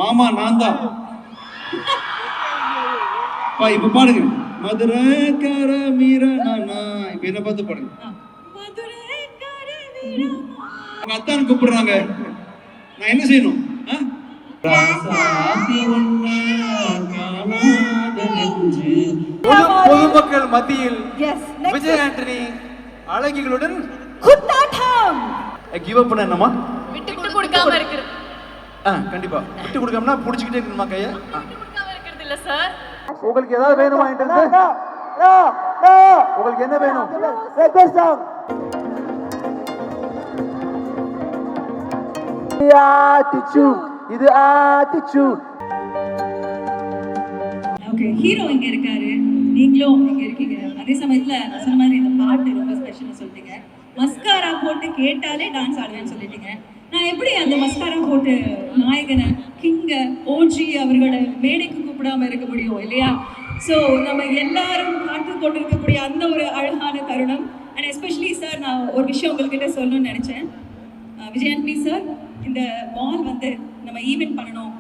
மாமா நான் தான். இப்ப பாடுங்க. மதுரைக்கார மீரனா. இப்ப என்ன பார்த்து பாடுங்க. உங்க அத்தான் கூப்பிடுறாங்க. நான் என்ன செய்யணும்? பொதுமக்கள் மத்தியில் விஜய் ஆண்டனி அழகிகளுடன் கிவ் அப் பண்ண என்னமா? விட்டு கொடுக்காம இருக்குது. கண்டிப்பா விட்டு கொடுக்காமனா புடிச்சிட்டே இருக்கணுமா கைய? விட்டு கொடுக்காம இருக்குது இல்ல சார். உங்களுக்கு ஏதாவது வேணுமா இன்டர்வியூ? உங்களுக்கு என்ன வேணும்? இது ஆட்டிட்யூட். ஓகே, ஹீரோ இங்க இருக்காரு, நீங்களும் இங்க இருக்கீங்க. அதே சமயத்துல நான் சொன்ன மாதிரி இந்த பாட்டு ரொம்ப ஸ்பெஷல்னு சொல்லிட்டீங்க. மஸ்காரா போட்டு கேட்டாலே டான்ஸ் ஆடுவேன்னு சொல்லிட்டீங்க. நான் எப்படி அந்த மஸ்காரா போட்டு நாயகனை, கிங்க, ஓஜி அவர்களை மேடைக்கு கூப்பிடாம இருக்க முடியும் இல்லையா? ஸோ நம்ம எல்லாரும் பார்த்து கொண்டு இருக்கக்கூடிய அந்த ஒரு அழகான தருணம். அண்ட் எஸ்பெஷலி சார், நான் ஒரு விஷயம் உங்கள்கிட்ட சொல்லணும்னு நினைச்சேன். விஜய் ஆண்டனி சார், இந்த மால் வந்து நம்ம ஈவெண்ட் பண்ணணும்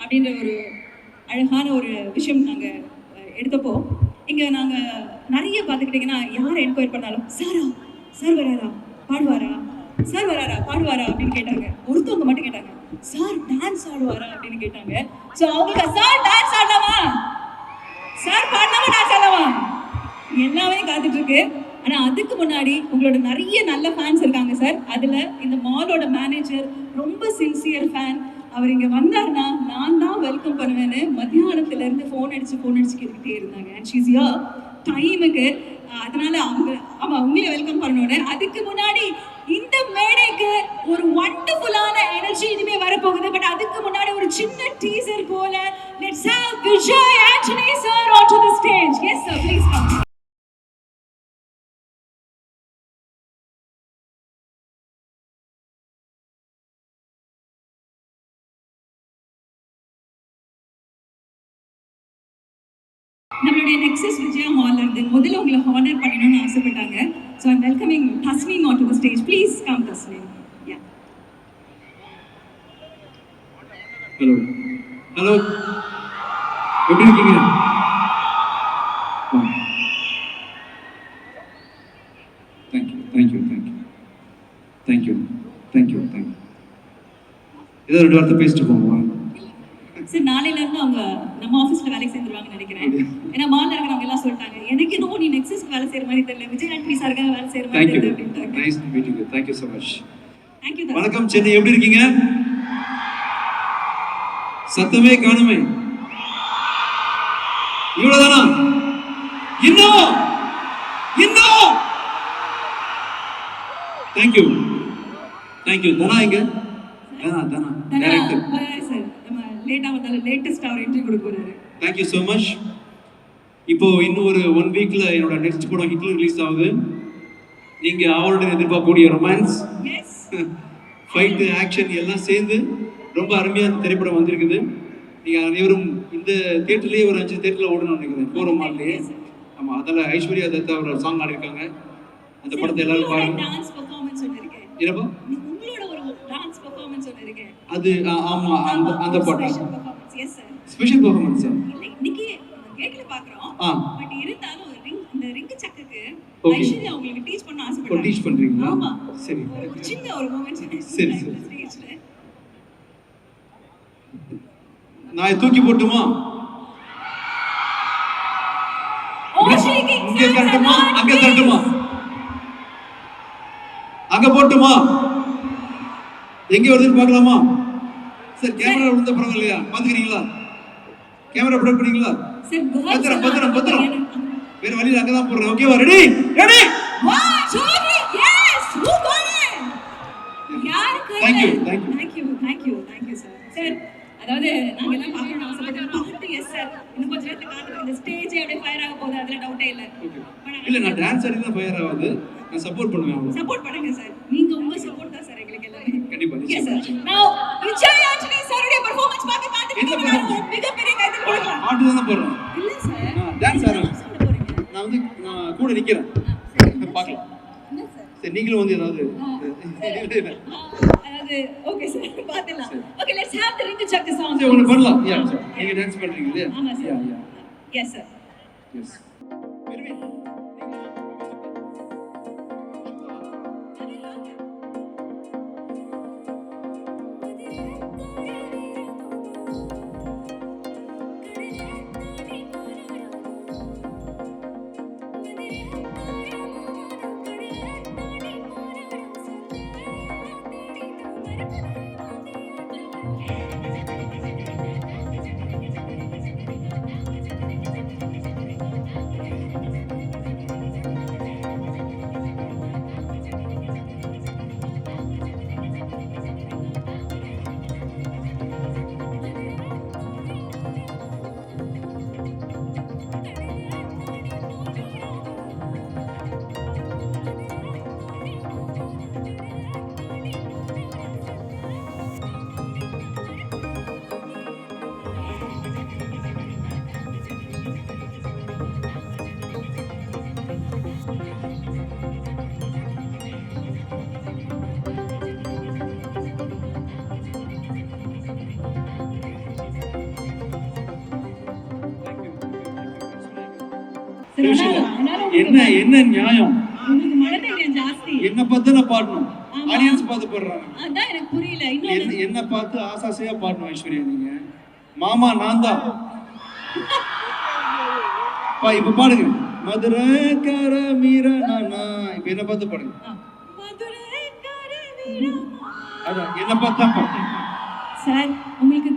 அப்படின்ற ஒரு அழகான ஒரு விஷயம் நாங்கள் எடுத்தப்போ, இங்கே நாங்கள் நிறைய பார்த்துக்கிட்டிங்கன்னா யாரை என்கொயர் பண்ணாலும் சார் வராரா பாடுவாரா, சார் வராரா பாடுவாரா அப்படின்னு கேட்டாங்க. ஒருத்தவங்க மட்டும் கேட்டாங்க, சார் டான்ஸ் ஆடுவாரா அப்படின்னு கேட்டாங்க. ஸோ அவங்களுக்கு சார் டான்ஸ் ஆடலாமா, சார் பாடலாமா, டான்ஸ் ஆடலாமா, எல்லாமே காத்துட்டு இருக்கு. ஆனால் அதுக்கு முன்னாடி உங்களோட நிறைய நல்ல ஃபேன்ஸ் இருக்காங்க சார். அதில் இந்த மாலோட மேனேஜர் ரொம்ப சின்சியர் ஃபேன். அவர் இங்கே வந்தார்னா நான் தான் வெல்கம் பண்ணுவேன்னு மத்தியானத்துலேருந்து ஃபோன் அடிச்சு கேட்டுக்கிட்டே இருந்தாங்க. அண்ட் ஷீஸ் ஹியர் டைமுக்கு. அதனால உங்களே வெல்கம் பண்ணோன்னு. அதுக்கு முன்னாடி இந்த மேடைக்கு ஒரு வண்டர்ஃபுல்லான எனர்ஜி இனிமே வரப்போகுது. பட் அதுக்கு முன்னாடி ஒரு சின்ன டீசர் போல, let's have Vijay Antony sir on to the stage. Yes sir, please come. நம்மளுடைய நெக்ஸஸ் விஜயா ஹால்ல இருந்து முதல்ல உங்களை ஹானர் பண்ணணும்னு ஆசைப்பட்டாங்க. So I'm welcoming Thasneem on to the stage. Please come Thasneem. Hello, எப்படி இருக்கீங்க? தேங்க்யூ. ஏதோ ரெண்டு வார்த்தை பேசிட்டு போங்க. சார், நாளையில இருந்து அவங்க நம்ம ஆஃபீஸ்ல வேலைக்கு சேர்ந்துருவாங்கன்னு நினைக்கிறேன். ஏன்னா மால்ல இருக்கிறவங்க எல்லாம் சொல்லிட்டாங்க, எனக்கு என்னவோ நீ நெக்ஸஸ்க்கு வேலை செய்யற மாதிரி தெரியல, விஜய் ஆண்டனி சாருக்காக வேலை செய்யற மாதிரி தெரியல அப்படின்ட்டாங்க. Nice to meet you. Thank you so much. Thank you. வணக்கம் சென்னை, எப்படி இருக்கீங்க? சத்தமே காணுமே. இவ்வளவுதானா? இன்னும் தேங்க்யூ. தனா எங்க? தனா டைரக்டர் சார், நம்ம லேட்டா வந்தாலும் லேட்டஸ்ட் அவர் என்ட்ரி கொடுக்க போறாரு. Thank you so much. இப்போ இன்னும் ஒரு 1 வீக்ல என்னோட நெக்ஸ்ட் படம் ஹிட்லர் ரிலீஸ் ஆகுது. நீங்க அவருடன் எதிர்பார்க்கக்கூடிய ரொமான்ஸ், ஃபைட், ஆக்ஷன் எல்லாம் சேர்ந்து ரொம்ப அருமையான திரைப்படம் வந்திருக்குது. நீங்க அனைவரும் இந்த தியேட்டர்லயே ஒரு 5 தியேட்டர்ல ஓடணும்னு நினைக்கிறேன், போரும் மால்லையே. ஆமா, அதில் ஐஸ்வர்யா தத்தா ஒரு சாங் ஆடிருக்காங்க. அந்த படத்தை எல்லாரும் பாருங்க. டான்ஸ் பெர்ஃபார்மன்ஸ் பண்ணிருக்கேன். என்னப்பா? உங்களோட ஒரு டான்ஸ் பெர்ஃபார்மன்ஸ் பண்ணிருக்கேன். அது ஆமா, அந்த பாட்டு special performance. Yes sir, special performance. இன்னைக்கு கேட்கல பாக்குறோம். பட் இருந்தாலும் இந்த ரிங் சக்குக்கு ஐஸ்வர்யா உங்களுக்கு டீச் பண்ண ஆசைப்பட்டாங்க. டீச் பண்றீங்களா? ஆமா, சரி. ஒரு சின்ன ஒரு மொமெண்ட். சரி. நான் தூக்கி போட்டுமா? இங்க தரட்டுமா? அங்க தரட்டுமா? அங்க போட்டுமா? எங்க வருதுன்னு பார்க்கலாமா? சார், கேமரா விழுந்த பரவாயில்லையா? பாத்துக்கிறீங்களா? கேமரா ப்ரொடக்ட் பண்ணீங்களா? சார், பத்திரம். வேற வழியில அங்கதான் போடுறேன். ஓகேவா? ரெடி. Thank you sir. அதாவது நாங்க எல்லாம் பார்க்கணும்னு ஆசைப்பட்டோம். பாட்டு எஸ் சார், இன்னும் கொஞ்ச நேரத்துல காத்துட்டு இந்த ஸ்டேஜே அப்படியே ஃபயர் ஆக போகுது, அதுல டவுட்டே இல்ல. இல்ல, நான் டான்ஸ் ஆடி தான் ஃபயர் ஆகுது. நான் சப்போர்ட் பண்ணுவேன். சப்போர்ட் பண்ணுங்க சார். நீங்க உங்க சப்போர்ட் தான் சார் எங்களுக்கு எல்லாமே. கண்டிப்பா. Yes sir. நவ விஜய் ஆண்டனி சாருடைய பெர்ஃபார்மன்ஸ் பார்க்க காத்துட்டு இருக்கோம். மிகப்பெரிய கைதட்டல் கொடுக்கலாம். பாட்டு தான் போறோம். இல்ல சார், டான்ஸ் ஆடுறேன். நான் கூட நிக்கிறேன். பார்க்கலாம். என்ன சார்? சரி, நீங்களும் வந்து ஏதாவது அதாவது ஓகே சார். பாத்துடலாம். Okay, let's have the ring chakka song. சரி ஒன்னு பண்ணலாம். யா சார். நீங்க டான்ஸ் பண்றீங்க இல்லையா? ஆமா சார். யா யா. Yes sir. எஸ். என்ன என்ன நியாயம்? உங்களுக்கு மனதைரியம் ஜாஸ்தி. என்ன பார்த்து நான் பாடணும், ஆடியன்ஸ் பார்த்து பாடுறாங்க. அதான் எனக்கு புரியல. இன்னொரு என்ன பார்த்து ஆசாசையா பாடணும் ஐஸ்வர்யா நீங்க. மாமா நான் தான். இப்ப பாடுங்க. மதுரை கர மீரனா. இப்ப என்ன பார்த்து பாடுங்க. மதுரை கர மீரனா. அதான் என்ன பார்த்தா பாடுங்க. சார் உங்களுக்கு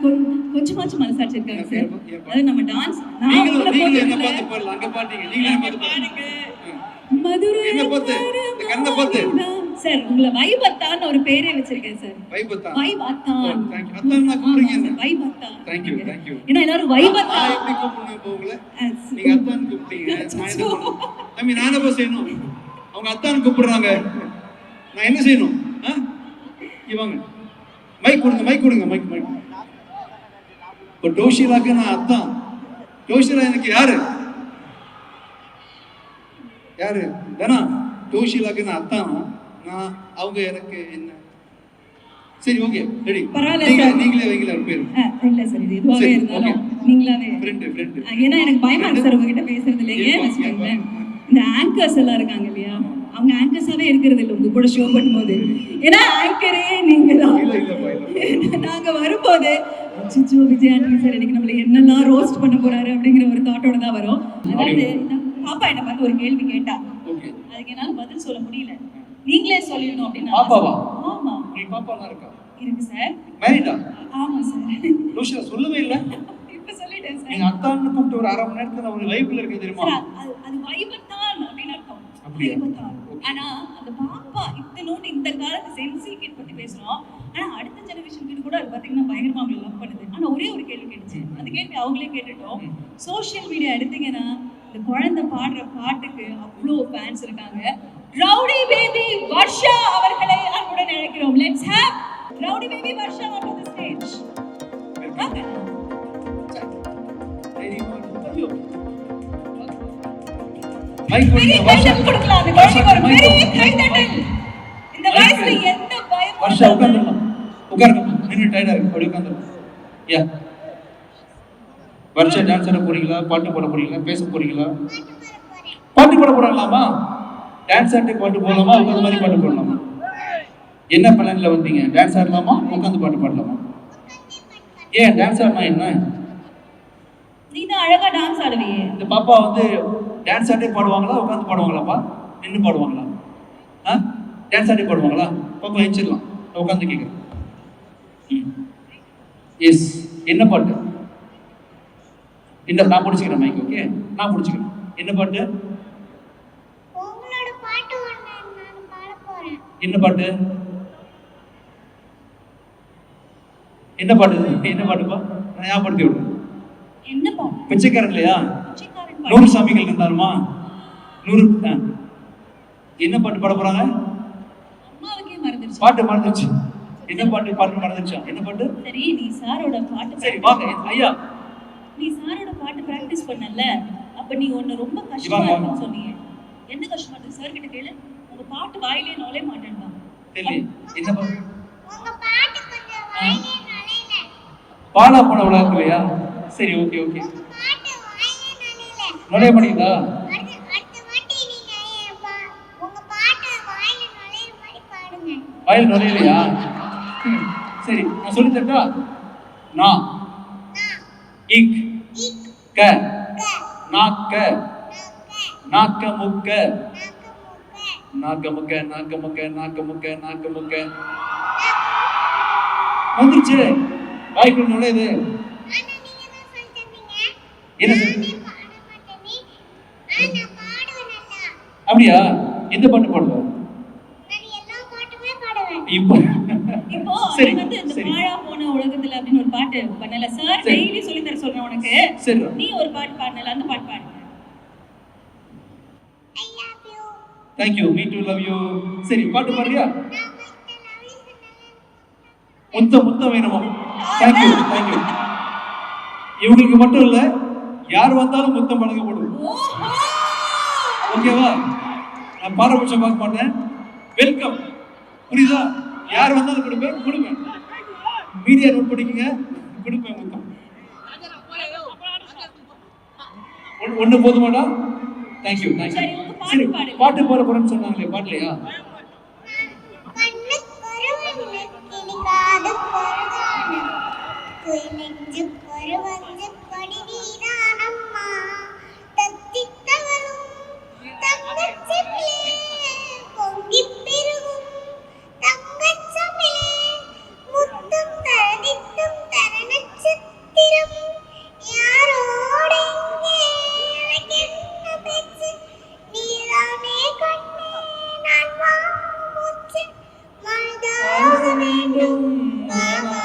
கொஞ்சமாச்சும் மனசாட்சி இருக்காங்க சார். அதாவது நம்ம டான்ஸ் நீங்க என்ன பார்த்து பாடலாம். அங்க பாட்டீங்க. நீங்க என்ன பார்த்து பாடுங்க. மதுரை என்ன பார்த்து இந்த கண்ண பார்த்து சார் உங்களை வைபத்தான் ஒரு பேரே வச்சிருக்கேன் சார். வைபத்தான். வைபத்தான். Thank you. அதான் நான் கூப்பிடுறீங்க. வைபத்தான். Thank you. Thank you. ஏன்னா எல்லாரும் வைபத்தான். எப்படி கூப்பிடுங்க போங்களே. நீங்க அத்தான் கூப்பிட்டீங்க. நான் என்ன பண்ணணும்? நான் என்ன செய்யணும்? அவங்க அத்தான் கூப்பிடுறாங்க. நான் என்ன செய்யணும்? இவங்க மைக் கொடுங்க, மைக் கொடுங்க, மைக் மைக். இப்போ டோஷிலாக்கு நான் அத்தான். டோஷிலா எனக்கு யாரு? யாரு? தானா? டோஷிலாக்கு நான் அத்தான். நான் அவங்க எனக்கு என்ன? சரி ஓகே ரெடி. நீங்களே வைங்களா ஒரு பேர். இல்ல சார் இது எதுவாவே இருந்தாலும் நீங்களாவே. ஃப்ரெண்ட். ஏன்னா எனக்கு பயமா இருக்கு சார் உங்ககிட்ட பேசுறது இல்ல. ஏன் வச்சுக்கோங்களேன், இந்த ஆங்கர்ஸ் எல்லாம் இருக்காங்க இல்லையா, அவங்க ஆங்கர்ஸாவே இருக்கிறது இல்லை உங்க கூட ஷோ பண்ணும்போது. ஏன்னா ஆங்கரே நீங்க தான். நாங்க வரும்போது அச்சோ விஜய் ஆண்டனி சார் இன்னைக்கு நம்மள என்னெல்லாம் ரோஸ்ட் பண்ண போறாரு அப்படிங்கிற ஒரு தாட்டோட தான் வரும். அதாவது பாப்பா என்ன பார்த்து ஒரு கேள்வி கேட்டா, அதுக்கு என்னால பதில் சொல்ல முடியல. நீங்களே சொல்லிடணும் அப்படின்னு. பாப்பாவா? ஆமா. நீ பாப்பாலாம் இருக்கா? இருக்கு சார். மேரிடா? ஆமா சார். லூஷா சொல்லவே இல்ல. இப்ப சொல்லிட்டேன் சார். நீங்க அத்தான்னு கூப்பிட்டு ஒரு அரை மணி நேரத்துல ஒரு வைப்ல இருக்கு தெரியுமா? அது வைபத்தான் அப்படின்னு அர்த்தம். வைபத்தான். ஆனா அந்த பாப்பா இத்தனோடு இந்த காலத்து சென்சில் கிட் பத்தி பேசுறோம். ஆனா அடுத்த ஜெனரேஷன் கிட்ட கூட அது பாத்தீங்கன்னா பயங்கரமா அவங்களை லவ் பண்ணுது. ஆனா ஒரே ஒரு கேள்வி கேட்டுச்சு. அந்த கேள்வி அவங்களே கேட்டுட்டோம். சோஷியல் மீடியா எடுத்தீங்கன்னா இந்த குழந்தை பாடுற பாட்டுக்கு அவ்வளோ ஃபேன்ஸ் இருக்காங்க. ரவுடி பேபி வர்ஷா அவர்களை அன்புடன் அழைக்கிறோம். Let's have rowdy baby Varsha on the stage. பெரிய கைதட்டல் கொடுக்கலாம். அந்த குழந்தைக்கு ஒரு பெரிய கைதட்டல். இந்த வயசுல எந்த பயமும் வர்ஷா உட்காருங்க. நின்னு டயர்டா இருக்கு. அப்படி உட்கார்ந்து. யா. வர்ஷா டான்ஸ் ஆட போறீங்களா? பாட்டு பாட போறீங்களா? பேச போறீங்களா? பாட்டு பாட போறாங்களாமா? டான்ஸ் ஆடி பாட்டு போடலாமா? உட்கார்ந்த மாதிரி பாட்டு போடலாமா? என்ன பிளான்ல வந்தீங்க? டான்ஸ் ஆடலாமா? உட்கார்ந்து பாட்டு பாடலாமா? ஏன் டான்ஸ் ஆடனா என்ன? நீ தான் அழகா டான்ஸ் ஆடுவீங்க. இந்த பாப்பா வந்து டான்ஸ் ஆடி பாடுவாங்களா? உட்கார்ந்து பாடுவாங்களாப்பா? நின்னு பாடுவாங்களா? டான்ஸ் ஆடி பாடுவாங்களா? பாப்பா எஞ்சிடலாம். உட்கார்ந்து கேட்குறேன். எஸ். என்ன பாட்டு? இந்த நான் பிடிச்சிக்கிறேன் மைக். ஓகே நான் பிடிச்சிக்கிறேன். என்ன பாட்டு? உங்களோட பாட்டு ஒண்ணு நான் பாட போறேன். என்ன பாட்டு? என்ன பாட்டு? என்ன பாட்டுப்பா? நான் ஞாபகப்படுத்தி விடுறேன். என்ன பாட்டு? பிச்சைக்காரன் இல்லையா? பிச்சைக்காரன் 100 சாமிகள் இருந்தாருமா? 100. என்ன பாட்டு பாட போறாங்க? அம்மாவுக்கே மறந்துருச்சு. பாட்டு மறந்துருச்சு. என்ன பாட்டு? பாட்டு மறந்துருச்சா? என்ன பாட்டு? சரி நீ சாரோட பாட்டு. சரி வாங்க ஐயா. நீ சாரோட பாட்டு பிராக்டிஸ் பண்ணல. அப்ப நீ ஒன்னு ரொம்ப கஷ்டமா இருக்குன்னு சொன்னீங்க. என்ன கஷ்டமா இருக்கு சார் கிட்ட கேளு. உங்க பாட்டு வாயிலே நோலே மாட்டேன்டா. தெரியல. என்ன பாட்டு? உங்க பாட்டு கொஞ்சம் வாயிலே நுழையல. பாலா போன உலகத்துலையா? சரி, ஓகே ஓகே. உங்க பாட்டு வாயிலே நுழையல. நுழைய மாட்டேங்குதா? அடுத்த வாட்டி நீங்க உங்க பாட்டு வாயில நுழையிற மாதிரி பாடுங்க. வாயில் நுழையலையா? சரி, நான் சொல்லி தரட்டா? நா இக் இக் க க நாக்க நக்க நாக்க முக்க நக்க முக்க நாக்க முக்க நாக்க முக்க நாக்க முக்க நாக்க முக்க வந்துருச்சு. வாய்க்குள்ள நுழையுது. ஆனா நீங்க தான் சொல்லி தந்தீங்க. என்ன நானே சொல்லி? பாட மாட்டேனே. ஆனா பாடுவேன் நல்லா. அப்படியா? எந்த பாட்டு பாடுவ? நான் எல்லா பாட்டுமே பாடுவேன். இப்போ இப்போ சரி, நீ வந்து இந்த சரி. பாழா போன உலகத்துல அப்படின்னு ஒரு பாட்டு பண்ணல சார். சரி. டெய்லி சொல்லி தர சொல்றேன் உனக்கு. சரி. நீ ஒரு பாட்டு பாடல, அந்த பாட்டு பாடு. I love you. Thank you. Me too, love you. சரி, பாட்டு பாடுறியா? நான் உன்கிட்ட love you சொன்னேன். முத்தம் முத்தம் வேணுமா? Thank you thank you. இவங்களுக்கு மட்டும் இல்ல, யார் வந்தாலும் முத்தம் வழங்கப்படும். ஓஹோ! ஓகேவா? நான் பாரபட்சம் பார்க்க மாட்டேன். வெல்கம். புரியுதா? யார் வந்தாலும் கொடுப்பேன், கொடுப்பேன். மீடியா நோட் பண்ணிக்கங்க, கொடுப்பேன் முத்தம். ஒண்ணு போதுமாடா? Thank you thank you. சரி, உங்க பாட்டு சரி, பாடு. பாட்டு பாட போறேன்னு சொன்னாங்களே, பாடலையா? கண்ணுக்கொரு கிளிகாதுக்கொரு நெஞ்சுக்கொரு வஞ்சுக்கொடி நீதானம்மா. தத்தித்தவளும் தங்கச்சிமிழே பொங்கிப் பெருகும் தங்கச்சமிழே முத்தும் தரதித்தும் தரணச்சித்திரம் யாரோடு இங்கே எனக்கென்ன பேச்சு நீதானே கண்ணே நான் வாங்கும் மூச்சு மனதாக வேண்டும் மாமா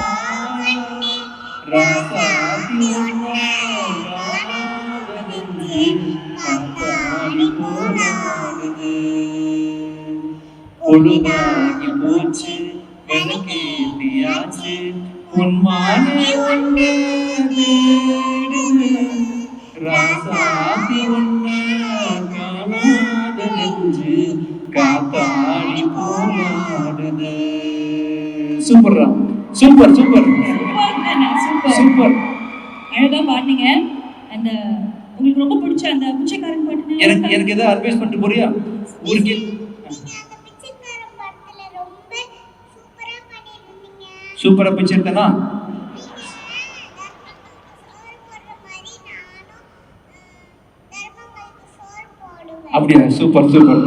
கண்ணே ராசாத்தி ஒன்னை காணாத நெஞ்சே காத்தாடி போனாகுது பொழுதாகி போச்சு, விளக்கேத்தியாச்சு, உன்மானே ஒண்ணு தேடுது. ராசாத்தி ஒண்ணு காணாத நெஞ்சு காத்தாடி போராடுது. சூப்பர்ரா, சூப்பர் சூப்பர் சூப்பர் தானே, சூப்பர். சூப்பர். அழகா பாடுனீங்க. அந்த உங்களுக்கு ரொம்ப பிடிச்ச அந்த பிச்சைக்காரன் பாட்டு எனக்கு எனக்கு ஏதாவது அட்வைஸ் பண்ணிட்டு போறியா? ஊருக்கு நீங்க அந்த பிச்சைக்காரன் படத்துல ரொம்ப சூப்பரா பண்ணிருந்தீங்க. சூப்பரா பிச்சை எடுத்தனா? அப்படியா? Super super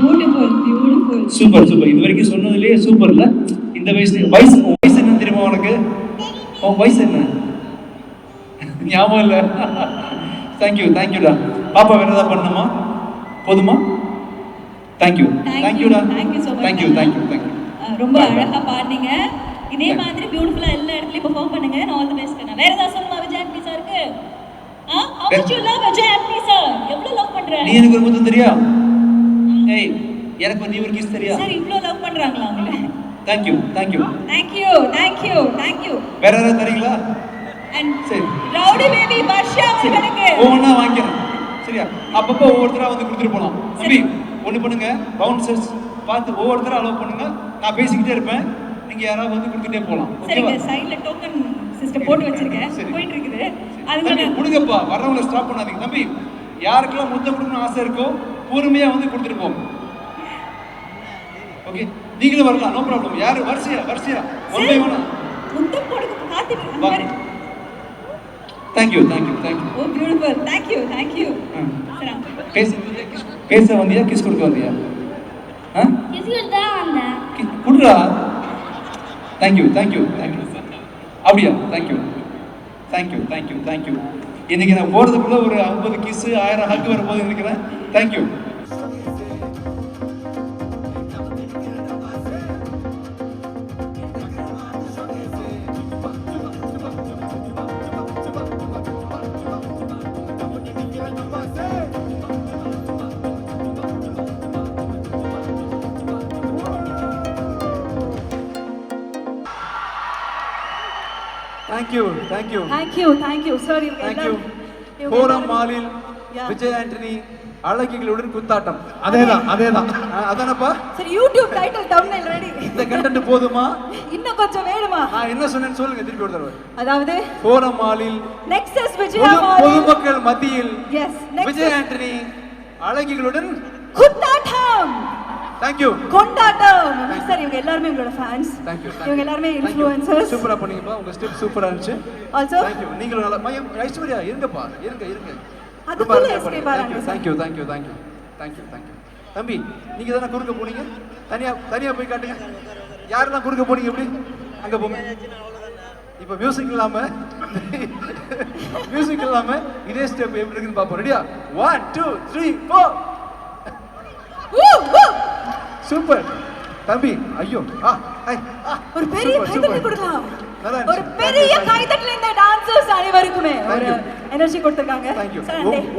beautiful beautiful. Super super. இது வரைக்கும் சொன்னதுலயே சூப்பர் இல்ல? இந்த வயசு வயசு உன் வயசு என்ன தெரியுமா உனக்கு? உன் வயசு என்ன? ஞாபகம் இல்ல? தேங்க்யூ தேங்க்யூடா. பாப்பா வேற ஏதாவது பண்ணணுமா? போதுமா? தேங்க்யூ தேங்க்யூடா. Thank you so much. Thank you thank you thank you. ரொம்ப அழகா பாடுனீங்க. இதே மாதிரி பியூட்டிஃபுல்லா எல்லா இடத்துலயும் பெர்ஃபார்ம் பண்ணுங்க. நான் ஆல் தி பெஸ்ட். வேற ஏதாவது சொல்லணுமா விஜய் ஆண்டனி சாருக்கு? how much you love Vijay Antony sir? எவ்வளவு லவ் பண்ற? நீ எனக்கு ஒரு முத்தம் தெரியா? ஏய், எனக்கு நீ ஒரு கிஸ் தெரியா? சார் இவ்ளோ லவ் பண்றாங்களா உங்களை? Thank you thank you. Thank you. வேற யாராவது தரீங்களா? And சரி, ரவுடி பேபி வர்ஷா அவர்களுக்கு ஒவ்வொன்றா வாங்கிக்கிறேன். சரியா? அப்பப்போ ஒவ்வொருத்தரா வந்து கொடுத்துட்டு போலாம். தம்பி ஒண்ணு பண்ணுங்க, பவுன்சர்ஸ் பார்த்து ஒவ்வொருத்தரா அலோவ் பண்ணுங்க. நான் பேசிக்கிட்டே இருப்பேன், நீங்க யாராவது வந்து கொடுத்துட்டே போலாம். ஓகேவா? சரிங்க, சைடுல டோக்கன் சிஸ்டம் போட்டு வச்சிருக்கேன். சரி. போயிட்டு இருக்குது. தம்பி அதுக்கு கொடுங்கப்பா, வர்றவங்களை ஸ்டாப் பண்ணாதீங்க. தம்பி யாருக்கெல்லாம் முத்தம் கொடுக்கணும்னு ஆசை இருக்கோ பொறுமையா வந்து கொடுத்துட்டு போங்க. ஓகே, நீங்களும் வரலாம், நோ ப்ராப்ளம். யாரு வரிசையா ஒன் பை ஒன்னா. முத்தம் கொடுக்க காத்துட்டு வா. இருக்காங்க. Thank you thank you thank you. O beautiful. Thank you. சரி. பேச வந்தியா கிஸ் கொடுக்க வந்தியா? கிஸ்கள் தான் வந்தேன். குடுறா. தேங்க்யூ அப்படியா? தேங்க்யூ. இன்னைக்கு நான் போறதுக்குள்ள ஒரு 50 கிஸ் 1000 ஹக் வரும்போது நினைக்கிறேன். Thank you. Thank you. Thank you. Sir, Thank you. Forum Mallil Yeah. Vijay Antony அழகிகளுடன் குத்தாட்டம். அதேதான் அதானப்பா? சரி, யூடியூப் டைட்டில் தம்ப்நெயில் ரெடி. இந்த கண்டென்ட் போதுமா? இன்னும் கொஞ்சம் வேணுமா? நான் என்ன சொன்னேன்னு சொல்லுங்க திருப்பி ஒரு தடவை. அதாவது ஃபோரம் மாலில் நெக்ஸஸ் விஜயா மாலில் பொதுமக்கள் மத்தியில் எஸ் விஜய் ஆண்டனி அழகிகளுடன் குத்தாட்டம். Thank you. கொண்டாட்டம். சார், இவங்க எல்லாரும் எங்களோட ஃபேன்ஸ். Thank you. இவங்க எல்லாரும் இன்ஃப்ளூயன்சர்ஸ். சூப்பரா பண்ணீங்கப்பா. உங்க ஸ்டெப் சூப்பரா இருந்துச்சு. Also Thank you. நீங்களும் நல்லா மயம் ஐஸ்வர்யா இருங்கப்பா. இருங்க. அதுக்குள்ள எஸ்கேப் ஆறாங்க. Thank you. தம்பி, நீங்க தான குறுக்க போனீங்க? தனியா போய் காட்டுங்க. யாரெல்லாம் குறுக்க போனீங்க எப்படி? அங்க போங்க. இப்போ மியூசிக் இல்லாம இதே ஸ்டெப் எப்படி இருக்குன்னு பாப்போம். ரெடியா? 1 2 3 4. சூப்பர் தம்பி. ஐயோ ஒரு பெரிய கைதட்டல் கொடுக்கலாம். நல்லா ஒரு பெரிய கைதட்டல் இந்த டான்சர்ஸ் அனைவருக்குமே ஒரு எனர்ஜி கொடுத்திருக்காங்க. Thank you.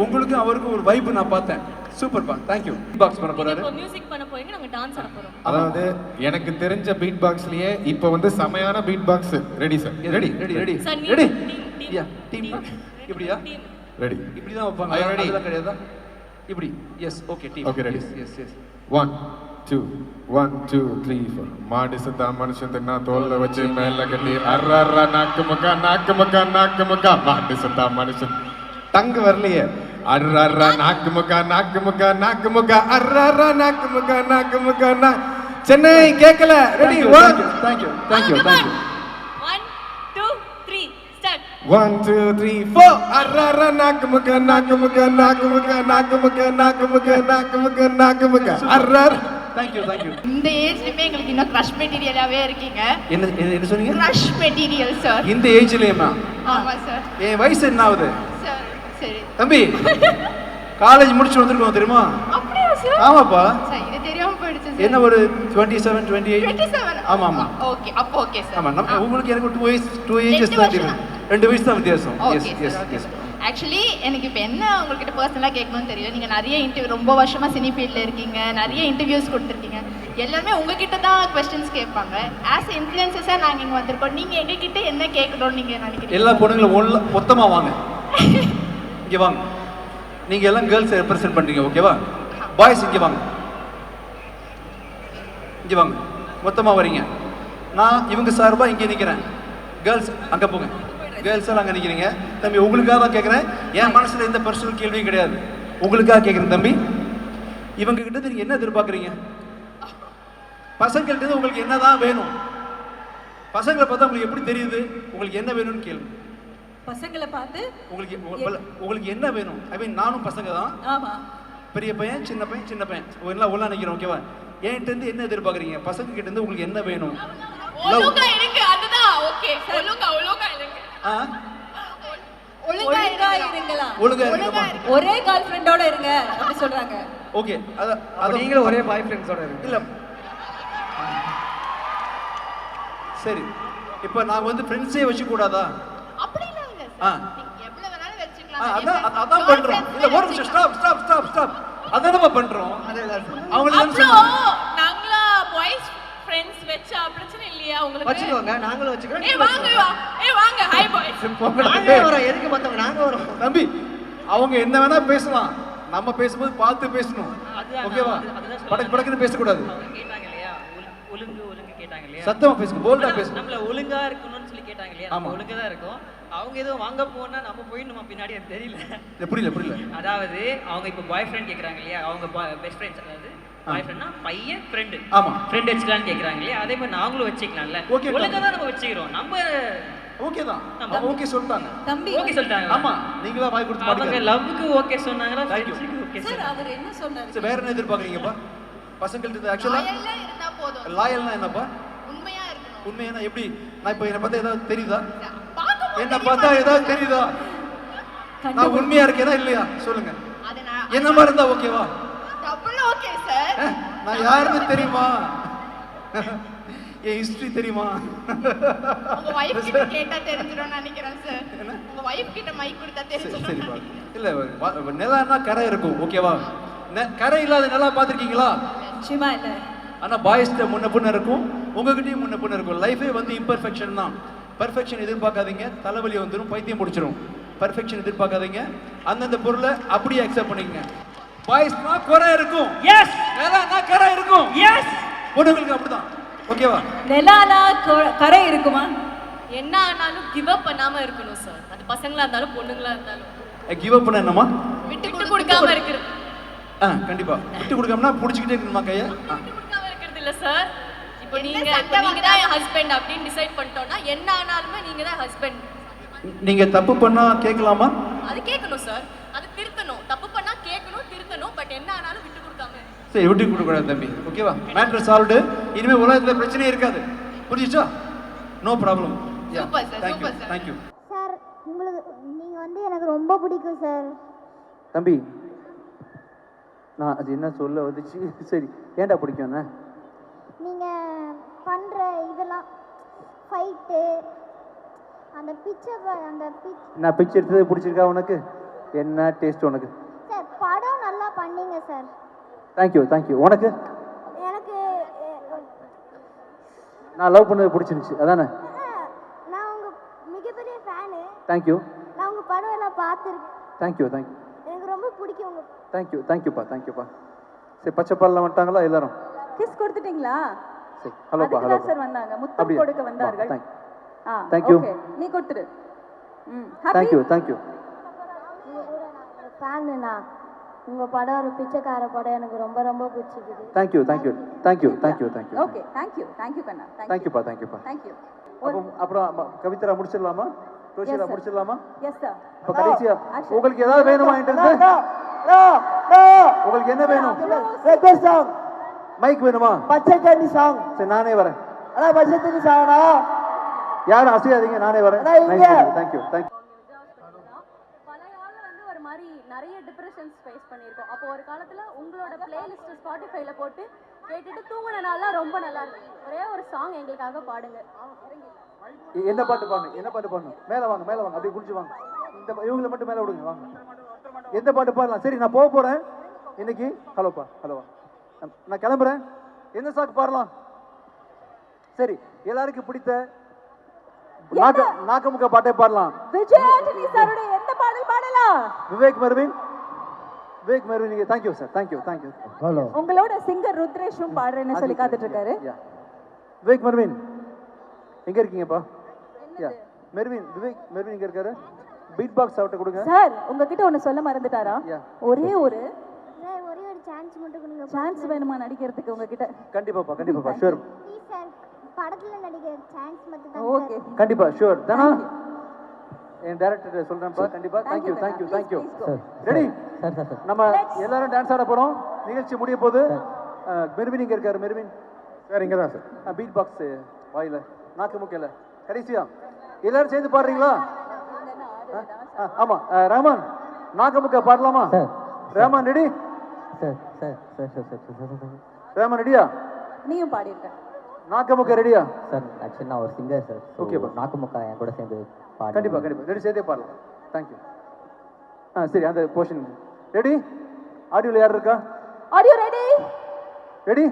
உங்களுக்கு அவருக்கு ஒரு வைப் நான் பார்த்தேன். சூப்பர்ப்பா. Thank you. பீட் பாக்ஸ் பண்ண போறாரு. இப்போ மியூசிக் பண்ண போறீங்க, நாங்க டான்ஸ் ஆட போறோம். அதாவது எனக்கு தெரிஞ்ச பீட் பாக்ஸ்லயே இப்போ வந்து செமையான beat box ready sir. Ready Sir, ready. team. Yeah team. இப்படியா? ரெடி. இப்படி தான் வைப்பாங்க. Are you ready? அதெல்லாம் கிடையாதா? இப்படி. Yes okay team. Okay, ready. Yes 1 2 1 2 3 4 மாடி சத்தா மனுஷன் தின்னா தோல்ல வச்சு மேல கட்டி அர்ரர்ரா நாக்கு முக்கா மாடி சத்தா மனுஷன் தங்க வரலையே அர்ரர்ரா நாக்கு முக்கா அர்ரர்ரா நாக்கு முக்கா சென்னை கேட்கல. Ready 1 Thank you. 1 2 3 ஸ்டார்ட். 1 2 3 4 அர்ரர்ரா நாக்கு முக்கா அர்ரர். Thank you. இந்த ஏஜ்லயுமே எங்களுக்கு இன்னும் கிரஷ் மெட்டீரியலாவே இருக்கீங்க. என்ன சொன்னீங்க? Crush material sir. இந்த ஏஜ்லயேமா? ஆமா சார். என் வயசு என்ன ஆகுது? சார் சரி. தம்பி காலேஜ் முடிச்சு வந்திருக்கோம் தெரியுமா? அப்படியா சார்? ஆமாப்பா. சார் இது தெரியாம போயிடுச்சு சார். என்ன ஒரு 27 28? 27. ஆமா. ஓகே, அப்போ ஓகே சார். ஆமா உங்களுக்கு எனக்கு 2 ஏஜஸ் தான் டிஃபரன்ஸ். 2 வயசு தான் வித்தியாசம். எஸ். ஆக்சுவலி எனக்கு இப்போ என்ன உங்ககிட்ட பர்சனலாக கேட்கணும்னு தெரியல. நீங்கள் நிறைய ரொம்ப வருஷமாக சினி ஃபீல்டில் இருக்கீங்க, நிறைய இன்டர்வியூஸ் கொடுத்துருக்கீங்க. எல்லாருமே உங்ககிட்ட தான் கொஸ்டின்ஸ் கேட்பாங்க. ஆஸ் இன்ஃப்ளூயன்சஸாக நாங்கள் இங்கே வந்திருக்கோம். நீங்கள் எங்ககிட்ட என்ன கேட்கணும்னு நீங்கள் நினைக்கிறீங்க? எல்லா பொண்ணுங்களும் மொத்தமாக வாங்க. இங்கே வாங்க. நீங்கள் எல்லாம் கேர்ள்ஸை ரெப்ரசென்ட் பண்ணுறீங்க, ஓகேவா? பாய்ஸ் இங்கே வாங்க. மொத்தமாக வரீங்க. நான் இவங்க சார்பாக இங்கே நிற்கிறேன். கேர்ள்ஸ் அங்கே போங்க. கேர்ள்ஸ் எல்லாம் அங்கே நிற்கிறீங்க. தம்பி உங்களுக்காக தான் கேட்குறேன். என் மனசில் எந்த பர்சனல் கேள்வியும் கிடையாது. உங்களுக்காக கேட்குறேன் தம்பி. இவங்க கிட்ட நீங்கள் என்ன எதிர்பார்க்குறீங்க? பசங்கள்கிட்ட உங்களுக்கு என்ன தான் வேணும்? பசங்களை பார்த்தா உங்களுக்கு எப்படி தெரியுது உங்களுக்கு என்ன வேணும்னு கேள்வி. பசங்களை பார்த்து உங்களுக்கு என்ன வேணும்? ஐ மீன் நானும் பசங்க தான். ஆமா. பெரிய பையன் சின்ன பையன் எல்லாம் ஒன்றா நினைக்கிறோம், ஓகேவா? என்கிட்ட இருந்து என்ன எதிர்பார்க்குறீங்க? பசங்க கிட்ட இருந்து உங்களுக்கு என்ன வேணும்? ஒழுங்கா இருங்க, அதுதான் ஓகே. ஒழுங்கா இருங்க. ஒழுங்கா இருங்களா? ஒழுங்கா இருங்கம்மா. ஒரே கேர்ள் ஃப்ரெண்டோட இருங்க அப்படி சொல்றாங்க. ஓகே. அத நீங்களும் ஒரே பாய் ஃப்ரெண்ட்ஸோட இருங்க. இல்ல சரி, இப்போ நான் வந்து ஃப்ரெண்ட்ஸே வச்சு கூடாதா? அப்படிலாம் இல்லை சார். நீங்கள் எவ்வளோ வேணாலும் வச்சுக்கலாம். அதான் பண்றோம். இல்ல ஒரு நிமிஷம் ஸ்டாப். அதானப்பா பண்றோம். அவங்களுக்கு அப்புறம் நாங்களா பாய்ஸ் ஃப்ரெண்ட்ஸ் வெச்சா பிரச்சனை இல்லையா உங்களுக்கு? வச்சுக்கோங்க, நாங்களும் வச்சுக்கிறோம். வாங்க ஹாய் பாய்ஸ். நாங்க வரோம். எதுக்கு மத்தவங்க? நாங்க வரோம். தம்பி அவங்க என்ன வேணா பேசலாம். நம்ம பேசும்போது பார்த்து பேசணும், ஓகேவா? படக்குன்னு பேசக்கூடாது. கேட்டாங்க இல்லையா, ஒழுங்கு கேட்டாங்க இல்லையா, சத்தமா பேசுங்க, போல்டா பேசுங்க. நம்மள ஒழுங்கா இருக்கணும்னு சொல்லி கேட்டாங்க இல்லையா, நம்ம ஒழுங்கா தான் இருக்கும். அவங்க ஏதோ வாங்க போனா நம்ம போய் நம்ம பின்னாடி எனக்கு தெரியல. புரியல. அதாவது அவங்க இப்போ பாய் ஃப்ரெண்ட் கேட்குறாங்க இல்லையா, அவங்க பெஸ்ட் ஃப்ரெண்ட்ஸ், அதாவது பாய் ஃப்ரெண்ட்னா பையன் ஃப்ரெண்டு, ஆமா, ஃப்ரெண்ட் வச்சுக்கலான்னு கேட்குறாங்க இல்லையா, அதே மாதிரி நாங்களும் வச்சுக்கலாம்ல. ஒழுங்கா தான் நம்ம வச்சுக்கிறோம். நம்ம ஓகே தான். ஓகே சொல்லிட்டாங்க. தம்பி ஓகே சொல்லிட்டாங்க. ஆமா, நீங்க தான் வாய் கொடுத்து அவங்க லவ்வுக்கு ஓகே சொன்னாங்களா, ஃப்ரெண்ட்ஸ்க்கு ஓகே சார்? அவர் என்ன சொன்னாரு? சரி, வேற என்ன எதிர்பார்க்கறீங்கப்பா பசங்கள்ட்ட? ஆக்சுவலா லாயலா இருந்தா போதும். லாயல்னா என்னப்பா? உண்மையா இருக்கணும். உண்மையா எப்படி? நான் இப்போ என்ன பார்த்தா ஏதாவது தெரியுதா? பாக்கும்போது என்ன பார்த்தா ஏதாவது தெரியுதா? நான் உண்மையா இருக்கேனா இல்லையா சொல்லுங்க. அது நான் என்ன மாதிரி இருந்தா ஓகேவா? Double okay sir. நான் யாருன்னு தெரியுமா? என் ஹிஸ்டரி தெரியுமா? உங்க வைஃப் கிட்ட கேட்டா தெரிஞ்சிடும்னு நினைக்கிறேன் சார். உங்க வைஃப் கிட்ட மைக் கொடுத்தா தெரிஞ்சிடும். சரிப்பா. இல்ல நிலம்னா கரை இருக்கும், ஓகேவா? கரை இல்லாத நிலம் பார்த்துருக்கீங்களா? நிச்சயமா இல்ல. ஆனா பாய்ஸ்ட முன்ன பொண்ணு இருக்கும், உங்ககிட்டயும் முன்ன பொண்ணு இருக்கும். லைஃபே வந்து இம்பர்ஃபெக்ஷன் தான். பர்ஃபெக்ஷன் எதிர்பார்க்காதீங்க, தலைவலி வந்துடும், பைத்தியம் பிடிச்சிரும். பர்ஃபெக்ஷன் எதிர்பார்க்காதீங்க. அந்தந்த பொருளை அப்படியே அக்செப்ட் பண்ணிக்கங்க. பாய்ஸ்னா குறை இருக்கும், எஸ் நிலானா கரை இருக்கும், எஸ் பொண்ணுங்களுக்கு அப்படிதான். ஓகேவா? நிலானா கரை இருக்குமா? என்ன ஆனாலும் கிவ் அப் பண்ணாம இருக்கணும் சார். அது பசங்களா இருந்தாலும் பொண்ணுங்களா இருந்தாலும். கிவ் அப் பண்ண என்னமா? விட்டு கொடுக்காம இருக்கிறது. கண்டிப்பா. விட்டு கொடுக்காமனா புடிச்சிக்கிட்டே இருக்கணுமா கையை? விட்டு கொடுக்காம இருக்கிறது இல்ல சார். இப்போ நீங்க தான் என் ஹஸ்பண்ட் அப்படின்னு டிசைட் பண்ணிட்டோம்னா என்ன ஆனாலுமே நீங்க தான் ஹஸ்பண்ட். நீங்க தப்பு பண்ணா கேட்கலாமா? அது கேட்கணும் சார். அது திருத்தணும். தப்பு பண்ணா கேட்கணும், திருத்தணும். பட் என்ன ஆனாலும் விட்டு கொடுக்காம. சரி, விட்டு கொடுக்க கூடாது தம்பி. ஓகேவா? Matter solved. இனிமே உலகத்துல பிரச்சனையே இருக்காது. புரிஞ்சுச்சா? No problem. Super sir, super sir. Thank you. Sir உங்களுக்கு நீங்கள் வந்து எனக்கு ரொம்ப பிடிக்கும் சார். தம்பி, நான் அது என்ன சொல்ல வந்துச்சு? சரி, ஏன்டா பிடிக்கும்ண்ணே? நீங்கள் பண்ணுற இதெல்லாம் ஃபைட்டு, அந்த நான் பிக்சர் எடுத்தது பிடிச்சிருக்கா உனக்கு? என்ன டேஸ்ட் உனக்கு? சார் படம் நல்லா பண்ணீங்க சார். Thank you, thank you. உனக்கு? எனக்கு நான் லவ் பண்ணது பிடிச்சிருந்துச்சு, அதானே? நான் உங்கள் மிகப்பெரிய ஃபேனு. தேங்க்யூ. நான் உங்கள் படம் எல்லாம் பார்த்துருக்கேன். Thank you, thank you. எனக்கு ரொம்ப பிடிக்கும் உங்கள். தேங்க்யூ, தேங்க்யூப்பா, தேங்க்யூப்பா. சரி, பச்சை பால்லாம் வந்துட்டாங்களா எல்லாரும்? கிஸ் கொடுத்துட்டீங்களா? சரி, ஹலோப்பா, அதுக்கு ஹலோ தான் சார் வந்தாங்க. முத்தம் கொடுக்க வந்தார்கள். தேங்க்யூ. ஓகே, நீ கொடுத்துடு. Thank you, thank you. ஃபேனுண்ணா, உங்கள் படம் ஒரு பிச்சைக்கார படம் எனக்கு ரொம்ப ரொம்ப பிடிச்சிக்குது. Thank you, thank you, thank you, thank you, thank you. Okay, thank you, thank you கண்ணா. தேங்க்யூப்பா, தேங்க்யூப்பா. தேங்க்யூ. அப்புறம் கவிதரா முடிச்சிடலாமா? ரோஷிலா முடிச்சிடலாமா? Yes sir. இப்போ கடைசியா உங்களுக்கு ஏதாவது வேணுமா? உங்களுக்கு என்ன வேணும்? ரெக்வெஸ்ட் சாங், மைக் வேணுமா? பச்சை தண்ணி சாங். சரி, நானே வரேன். அண்ணா பச்சை தண்ணி சாங்ண்ணா. யாரும் அசையாதீங்க, நானே வரேன். அண்ணா, இங்க. Thank you, thank you. பழைய ஆள்ல வந்து ஒரு மாதிரி நிறைய டிப்ரெஷன்ஸ் ஃபேஸ் பண்ணியிருக்கோம். அப்போ ஒரு காலத்துல உங்களோட பிளேலிஸ்ட் ஸ்பாட்டிஃபைல போட்டு கேட்டுட்டு தூங்குன நாள்லாம் ரொம்ப நல்லா இருக்கு. ஒரே ஒரு சாங் எங்களுக்காக பாடுங்க. என்ன பாட்டு பாடணும்? என்ன பாட்டு பாடணும்? மேலே வாங்க, மேலே வாங்க, அப்படியே குடிச்சு வாங்க. இவங்களை மட்டும் மேலே விடுங்க, வாங்க. எந்த பாட்டு பாடலாம்? சரி, நான் போக போறேன் இன்னைக்கு. ஹலோப்பா, ஹலோவா, நான் கிளம்புறேன். என்ன சாக்கு பாடலாம்? சரி, எல்லாருக்கும் பிடித்த நாக்கமுக்க பாட்டே பாடலாம். விஜய் ஆண்டனி சாரோட எந்த பாடல் பாடலாம்? Vivek Mervin. Vivek Mervin, thank you sir, thank you, thank you. Hello. உங்களோட சிங்கர் ருத்ரேஷும் பாடுறேன்னு சொல்லி காத்துட்டு இருக்காரு. விவேக் மெர்வின் எங்க இருக்கீங்கப்பா? மெர்வின், விவேக் மெர்வின் எங்க இருக்காரு? பீட் பாக்ஸ் அவட்ட கொடுங்க சார். உங்ககிட்ட ஒன்னு சொல்ல மறந்துட்டாரா? ஒரே ஒரு சான்ஸ் மட்டும் கொடுங்க. சான்ஸ் வேணுமா நடிக்கிறதுக்கு உங்ககிட்ட? கண்டிப்பாப்பா, கண்டிப்பாப்பா, ஷூர். ப்ளீஸ் சார், படத்துல நடிக்கிற சான்ஸ் மட்டும் தான். ஓகே, கண்டிப்பா, ஷூர். தானா என் டைரக்டர் சொல்றேன்ப்பா. கண்டிப்பா. Thank you, thank you, thank you. ரெடி? நம்ம எல்லாரும் டான்ஸ் ஆட போறோம். நிகழ்ச்சி முடிய போகுது. மெர்வின் எங்க இருக்காரு? மெர்வின் சார் இங்க தான் சார். பீட் பாக்ஸ் வாயில, நாக்கு முக்கையில. கடைசியா எல்லாரும் சேர்ந்து பாடுறீங்களா? ஆமா, ராமன் நாகமுக்க பாடலாமா? ராமன் ரெடி? ராமன் ரெடியா? நீயும் பாடிருக்க. நாகமுக்க ரெடியா? சார் ஆக்சுவலி நான் ஒரு சிங்கர் சார். ஓகேப்பா. நாக்குமுக்கா என் கூட சேர்ந்து பாடு. கண்டிப்பா, கண்டிப்பா. ரெடி, சேர்ந்தே பாடலாம். தேங்க்யூ. சரி, அந்த போர்ஷன் ரெடி? ஆடியோல யார் இருக்கா? Audio ready? Ready?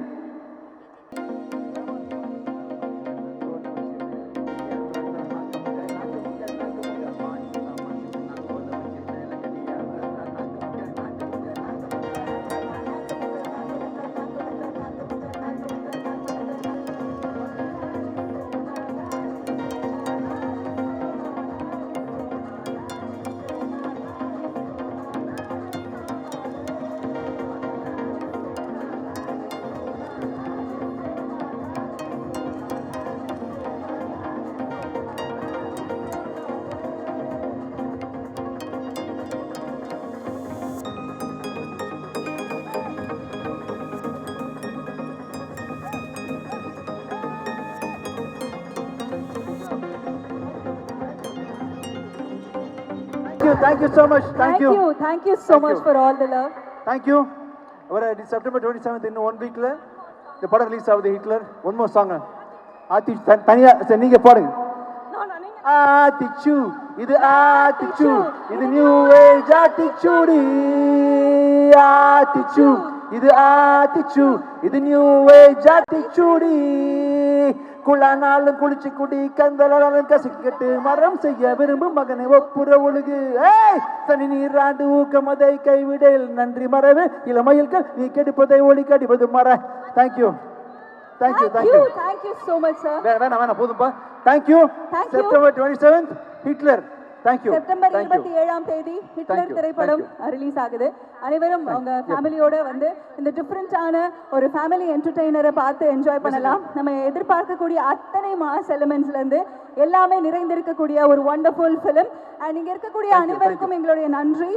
Thank you so much. Thank you. Thank you so much for all the love. Thank you. September 27th in 1 week the படம் ரிலீஸ் ஆகுது. ஹிட்லர். One more song. ஆத்தி தனியா நீங்க பாடுங்க. ஆத்திச்சு, இது ஆத்திச்சு, இது நியூ ஏஜ் ஆத்திச்சுடி. ஆத்திச்சு, இது ஆத்திச்சு, இது நியூ ஏஜ் ஆத்திச்சுடி. குளானாலும் குளிச்சு குடி கந்தலாலும் கசிக்கட்டு மரம் செய்ய விரும்பும் மகனை ஒப்புற ஒழுகு சனி நீராண்டு ஊக்கமதை கைவிடல் நன்றி மறவு இளமயில்கள் நீ கெடுப்பதை ஒளி கடிப்பது மற thank you thank you thank you thank you so much sir. வேணாம் போதும்பா thank you September 27th Hitler thank you September 27ஆம் தேதி ஹிட்லர் திரைப்படம் ரிலீஸ் ஆகுது. அனைவரும் உங்க ஃபேமிலியோட வந்து இந்த டிஃப்ரெண்டான ஒரு ஃபேமிலி என்டர்டெய்னரை பார்த்து என்ஜாய் பண்ணலாம். நம்ம எதிர்பார்க்கக்கூடிய அத்தனை மாஸ் எலிமெண்ட்ஸ்ல இருந்து எல்லாமே நிறைந்திருக்கக்கூடிய ஒரு வண்டர்ஃபுல் ஃபிலிம். அண்ட் இங்க இருக்கக்கூடிய அனைவருக்கும் எங்களுடைய நன்றி.